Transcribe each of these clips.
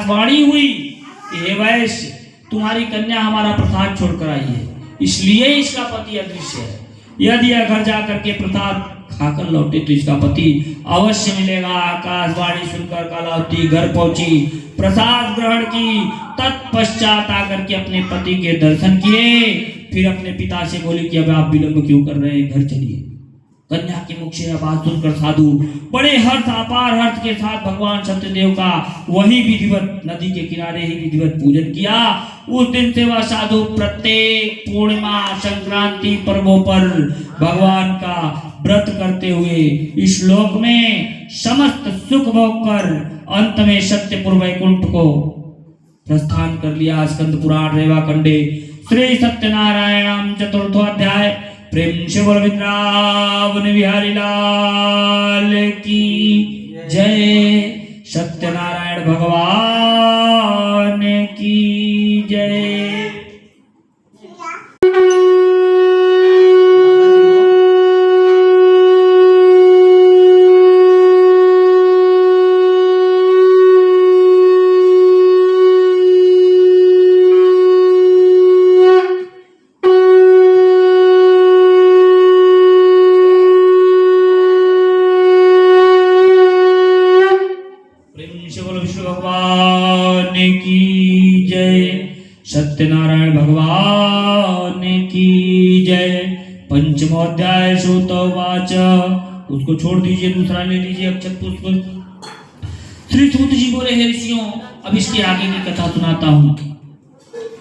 आकाशवाणी हुई कि हे वैश्य, तुम्हारी कन्या हमारा प्रसाद छोड़कर आई है, इसलिए इसका पति अदृश्य है। यदि यह घर जाकर के प्रसाद खाकर लौटे तो इसका पति अवश्य मिलेगा। आकाशवाणी सुनकर कलावती घर पहुंची, प्रसाद ग्रहण की, तत्पश्चात आकर के अपने पति के दर्शन किए। फिर अपने पिता से बोली कि अब आप विलंब क्यों कर रहे हैं, घर चलिए। कन्या के मुख से आवाज सुनकर साधु बड़े हर्ष, अपार हर्ष के साथ भगवान सत्यदेव का वही विधिवत नदी के किनारे ही विधिवत पूजन किया। उस दिन से वह साधु प्रत्येक पूर्णिमा, संक्रांति पर्वों पर भगवान का व्रत करते हुए इस लोक में समस्त सुख भोग कर अंत में सत्यपुर वैकुंठ को प्रस्थान कर लिया। स्कंद पुराण रेवा खंडे श्री सत्यनारायण चतुर्थो अध्याय। प्रेम से बोल वृंदावन बिहारी लाल की जय। सत्यनारायण भगवान की जय। भगवान की जय। सत्यनारायण भगवान की जय। पंचमो अध्याय श्रोतवाच। उसको छोड़ दीजिए, दूसरा ले लीजिए अक्षत पुष्प। श्री सूत जी बोले, हे ऋषियों, अब इसके आगे की कथा सुनाता हूँ।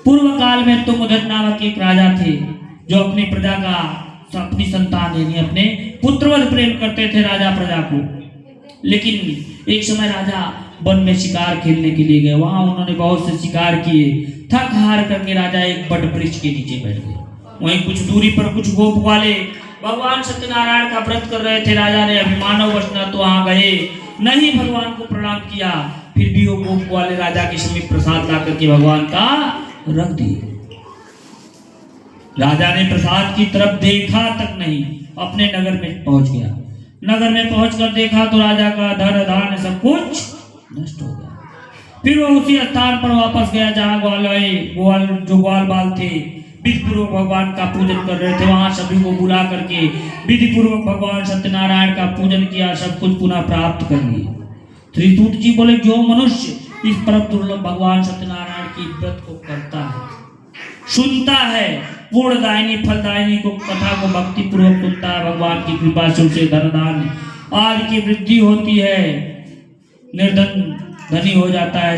पूर्व काल में तुंगध्वज नामक एक राजा थे जो अपनी प्रजा का, अपनी संतान यानी अपने पुत्रवत प्रेम करते थे राजा प्रजा को। लेकिन एक समय राजा वन में शिकार खेलने के लिए गए। वहां उन्होंने बहुत से शिकार किए। थक हार करके राजा एक बट वृक्ष के नीचे बैठ गए। वहीं कुछ दूरी पर कुछ गोप वाले भगवान सत्यनारायण का व्रत कर रहे थे। राजा ने अभिमानवश न तो वहां गए, न ही भगवान को प्रणाम किया। फिर भी वो गोप वाले राजा के समीप प्रसाद ला करके भगवान का रख दिए। राजा ने प्रसाद की तरफ देखा तक नहीं, अपने नगर में पहुंच गया। नगर में पहुंचकर देखा तो राजा का धन धान्य सब कुछ नष्ट हो गया। फिर वो उसी स्थान पर वापस गया जहां ग्वाल बाल थे, विधि पूर्वक भगवान का पूजन कर रहे थे। वहां सभी को बुला करके विधि पूर्वक भगवान सत्यनारायण का पूजन किया, सब कुछ पुनः प्राप्त कर लिए। श्री सूत जी बोले, जो मनुष्य इस परम दुर्लभ भगवान सत्यनारायण की व्रत को करता है, सुनता है, पूर्णदायिनी फलदायिनी को कथा को भक्ति पूर्वक सुनता है, भगवान की कृपा से उसे धन धान्य आदि की वृद्धि होती है, निर्धन धनी हो जाता है।